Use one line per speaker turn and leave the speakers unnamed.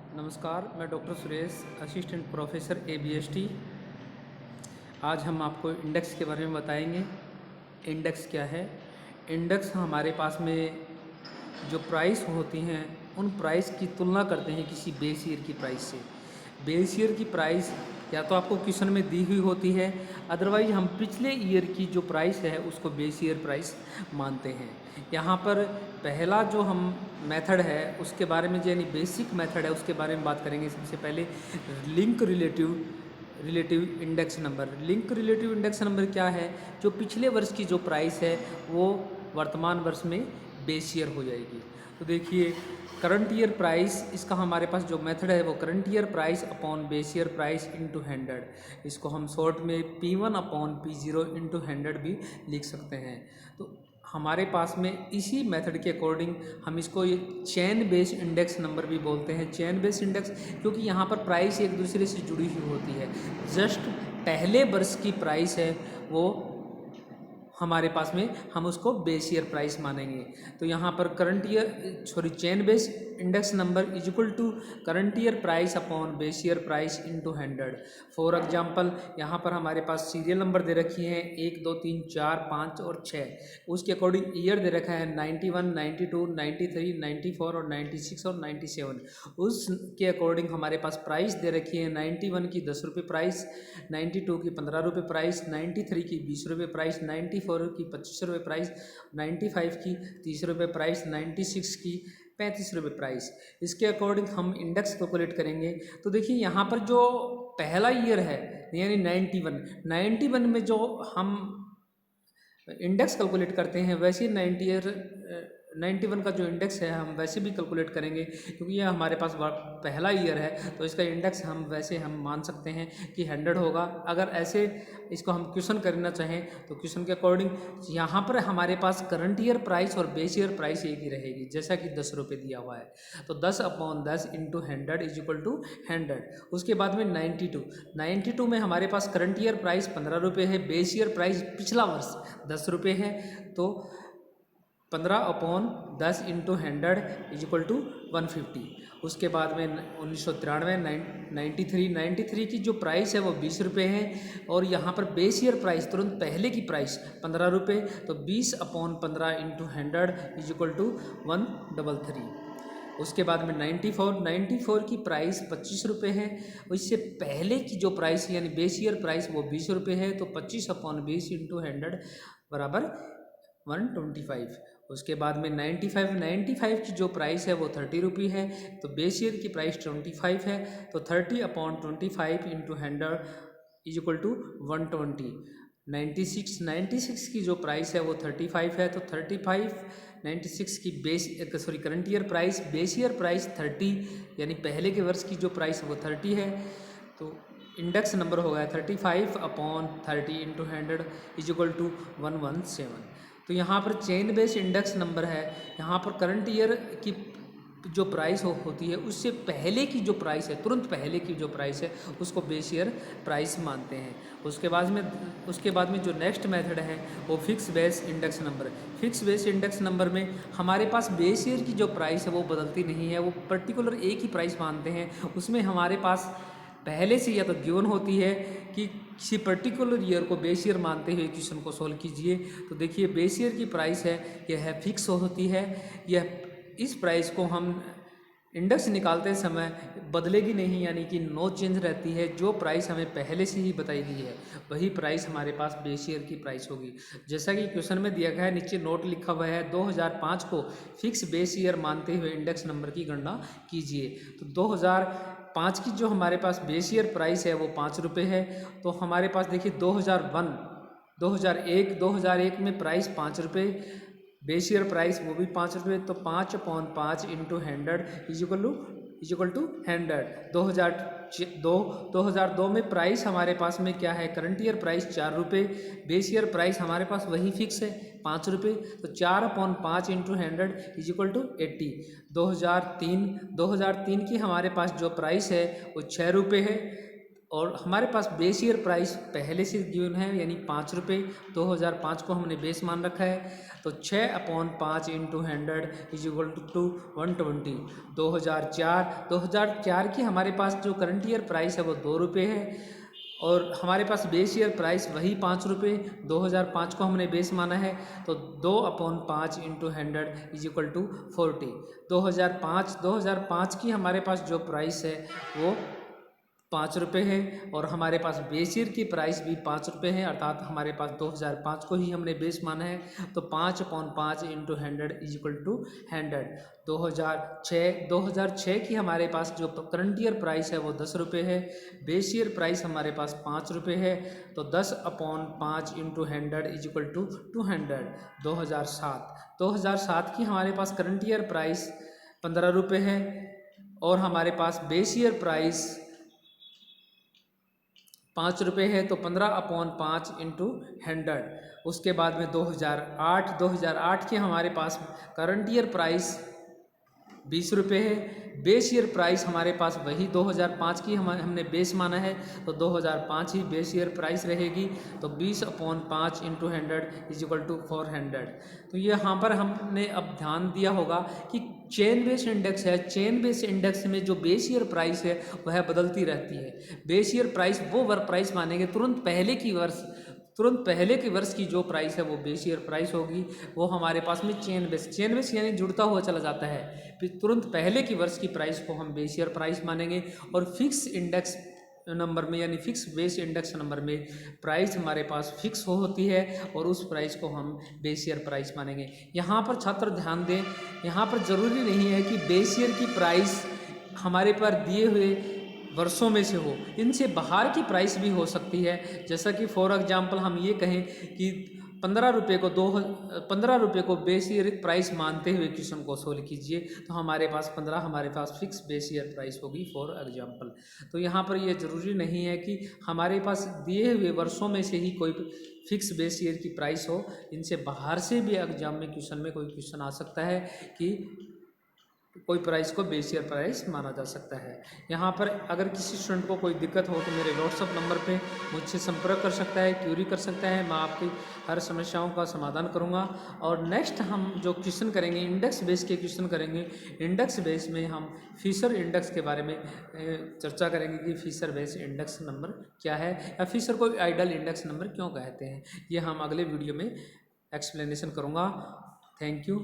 नमस्कार, मैं doctor Suresh, assistant professor ABST। आज हम आपको इंडेक्स के बारे में बताएंगे। इंडेक्स क्या है? इंडेक्स हमारे पास में जो प्राइस होती हैं उन प्राइस की तुलना करते हैं किसी बेस ईयर की प्राइस से। बेस ईयर की प्राइस या तो आपको क्वेश्चन में दी हुई होती है, अदरवाइज हम पिछले ईयर की जो प्राइस है उसको बेस ईयर प्राइस मानते हैं। यहाँ पर पहला जो हम मेथड है उसके बारे में, यानी बेसिक मेथड है, उसके बारे में बात करेंगे। सबसे पहले link relative index number. Link relative index number क्या है? जो पिछले वर्ष की जो प्राइस है वो वर्तमान वर्ष में बेस ईयर हो जाएगी। तो देखिए, करंट ईयर प्राइस, इसका हमारे पास जो मेथड है वो current year price upon base year price into 100। इसको हम शॉर्ट में P1 अपॉन P0 इंटू 100 भी लिख सकते हैं। तो हमारे पास में इसी मेथड के अकॉर्डिंग हम इसको ये चेन बेस इंडेक्स नंबर भी बोलते हैं। चेन बेस इंडेक्स क्योंकि यहाँ पर प्राइस एक दूसरे से जुड़ी हुई होती है। जस्ट पहले वर्ष की प्राइस है वो हमारे पास में, हम उसको बेस ईयर प्राइस मानेंगे। तो यहाँ पर chain base index number is equal to current year price upon base year price into 100। For example, यहाँ पर हमारे पास सीरियल नंबर दे रखी हैं 1 2 3 4 5 और 6। उसके अकॉर्डिंग ईयर दे रखा है 91 92 93 94 और 96 और 97। उसके अकॉर्डिंग हमारे पास प्राइस दे रखी है 91 की 10 रुपये प्राइस, 92 की 15 रुपये प्राइस, 93 की 20 रुपये प्राइस, 94 की 25 रुपये प्राइस, 95 की 30 रुपये प्राइस, 96 की 35 रुपये प्राइस। इसके अकॉर्डिंग हम इंडेक्स कैलकुलेट करेंगे। तो देखिए, यहाँ पर जो पहला ईयर है यानी 91 में जो हम इंडेक्स कैलकुलेट करते हैं, वैसे 91 का जो इंडेक्स है हम वैसे भी कैलकुलेट करेंगे, क्योंकि ये हमारे पास पहला ईयर है। तो इसका इंडेक्स हम मान सकते हैं कि 100 होगा। अगर ऐसे इसको हम क्वेश्चन करना चाहें तो क्वेश्चन के अकॉर्डिंग यहाँ पर हमारे पास करंट ईयर प्राइस और बेस ईयर प्राइस एक ही रहेगी, जैसा कि 10 रुपये दिया हुआ है। तो 10 upon 10 into 100 is equal to 100। उसके बाद में 92 में हमारे पास करंट ईयर प्राइस 15 रुपये है, बेस ईयर प्राइस पिछला वर्ष 10 रुपये है। तो 15 upon 10 into 100 is equal to 150। उसके बाद में 1993 93 की जो प्राइस है वो 20 रुपये है, और यहाँ पर बेस ईयर प्राइस तुरंत पहले की प्राइस 15 रुपये। तो 20 upon 15 into 100 is equal to 133। उसके बाद में 94 की प्राइस 25 रुपये है, इससे पहले की जो प्राइस यानी बेस ईयर प्राइस वो 20 रुपये है। तो 25 अपॉन 20 इंटू 100 बराबर 125। उसके बाद में 95 की जो प्राइस है वो 30 रुपये है, तो बेस ईयर की प्राइस 25 है। तो 30 upon 25 into 100 is equal to 120। 96 की जो प्राइस है वो 35 है, तो 96 की current year price, base year price 30 यानी पहले के वर्ष की जो प्राइस है वो 30 है। तो इंडेक्स नंबर हो गया 35 upon 30 into 100 is equal to 117। तो यहाँ पर चेन बेस इंडेक्स नंबर है। यहाँ पर करंट ईयर की जो प्राइस होती है उससे पहले की जो प्राइस है, तुरंत पहले की जो प्राइस है उसको बेस ईयर प्राइस मानते हैं। उसके बाद में जो नेक्स्ट मेथड है वो fix base index number. Fix base index number में हमारे पास बेस ईयर की जो प्राइस है वो बदलती नहीं है, वो पर्टिकुलर एक ही प्राइस मानते हैं। उसमें हमारे पास पहले से या तो गिवन होती है कि किसी पर्टिकुलर ईयर को बेस ईयर मानते हुए क्वेश्चन को सॉल्व कीजिए। तो देखिए, बेस ईयर की प्राइस है यह है फिक्स होती है। यह इस प्राइस को हम इंडेक्स निकालते समय बदलेगी नहीं, यानी कि नो चेंज रहती है। जो प्राइस हमें पहले से ही बताई गई है वही प्राइस हमारे पास बेस ईयर की प्राइस होगी। जैसा कि क्वेश्चन में दिया गया है, नीचे नोट लिखा हुआ है 2005 को फिक्स बेस ईयर मानते हुए इंडेक्स नंबर की गणना कीजिए। तो 2005 की जो हमारे पास बेस ईयर प्राइस है वो 5 रुपये है। तो हमारे पास देखिए 2001 में प्राइस 5 रुपये, बेस ईयर प्राइस वो भी 5 रुपये। तो 5 upon 5 into 100 is equal to 100। 2002 में प्राइस हमारे पास में क्या है, करंट ईयर प्राइस 4 रुपये, बेस ईयर प्राइस हमारे पास वही फिक्स है 5 रुपये। तो 4 upon 5 into 100 is equal to 80। 2003 की हमारे पास जो प्राइस है वो 6 रुपये है, और हमारे पास बेस ईयर प्राइस पहले से गिवन है, यानी 5 रुपये। 2005 को हमने बेस मान रखा है, तो 6/5 इंटू 100 इज इक्वल टू 120। 2004 की हमारे पास जो करंट ईयर प्राइस है वो 2 रुपये है, और हमारे पास बेस ईयर प्राइस वही 5 रुपये। 2005 को हमने बेस माना है, तो 2/5 इंटू 100 इज इक्वल टू 40। 2005 की हमारे पास जो प्राइस है वो 5 रुपये है, और हमारे पास बेस ईयर की प्राइस भी 5 रुपये है, अर्थात हमारे पास 2005 को ही हमने बेस माना है, तो 5/5 इंटू 100 इज इक्वल टू 100। 2006 की हमारे पास जो करंट ईयर प्राइस है वो 10 रुपये है, बेस ईयर प्राइस हमारे पास 5 रुपये है, तो 10/5 इंटू 100 इज इक्वल टू 200। 2007 की हमारे पास करंट ईयर प्राइस 15 रुपये है, और हमारे पास बेस ईयर प्राइस 5 रुपये है, तो 15/5 इंटू 100। उसके बाद में 2008 के हमारे पास करंट ईयर प्राइस 20 रुपये है, बेस ईयर प्राइस हमारे पास वही 2005 की हमने बेस माना है, तो 2005 ही बेस ईयर प्राइस रहेगी, तो 20/5 इंटू 100 इज इक्वल टू 400। तो यहाँ पर हमने अब ध्यान दिया होगा कि चेन बेस इंडेक्स है, चेन बेस इंडेक्स में जो बेस ईयर प्राइस है वह बदलती रहती है। बेस ईयर प्राइस वो प्राइस मानेंगे तुरंत पहले के वर्ष की जो प्राइस है वो बेस ईयर प्राइस होगी, वो हमारे पास में चेन बेस यानी जुड़ता हुआ चला जाता है। फिर तुरंत पहले की वर्ष की प्राइस को हम बेस ईयर प्राइस मानेंगे, और फिक्स इंडेक्स नंबर में यानी फिक्स बेस इंडेक्स नंबर में प्राइस हमारे पास फिक्स होती है, और उस प्राइस को हम बेस ईयर प्राइस मानेंगे। यहाँ पर छात्र ध्यान दें, यहाँ पर ज़रूरी नहीं है कि बेस ईयर की प्राइस हमारे पर दिए हुए वर्षों में से हो, इनसे बाहर की प्राइस भी हो सकती है। जैसा कि फॉर एग्जांपल हम ये कहें कि 15 रुपये को बेस ईयर प्राइस मानते हुए क्वेश्चन को सोल्व कीजिए, तो हमारे पास फिक्स बेस ईयर प्राइस होगी फॉर एग्जांपल। तो यहाँ पर ये ज़रूरी नहीं है कि हमारे पास दिए हुए वर्षों में से ही कोई फिक्स बेस ईयर की प्राइस हो, इनसे बाहर से भी एग्जाम में कोई क्वेश्चन आ सकता है कि कोई प्राइस को बेस ईयर प्राइस माना जा सकता है। यहाँ पर अगर किसी स्टूडेंट को कोई दिक्कत हो तो मेरे व्हाट्सअप नंबर पे मुझसे संपर्क कर सकता है, क्यूरी कर सकता है, मैं आपकी हर समस्याओं का समाधान करूँगा। और नेक्स्ट हम जो क्वेश्चन करेंगे इंडेक्स बेस के क्वेश्चन करेंगे। इंडेक्स बेस में हम फिशर इंडेक्स के बारे में चर्चा करेंगे कि फिशर बेस इंडेक्स नंबर क्या है, या फिशर को आइडल इंडेक्स नंबर क्यों कहते हैं। ये हम अगले वीडियो में एक्सप्लेनेशन करूँगा। Thank you.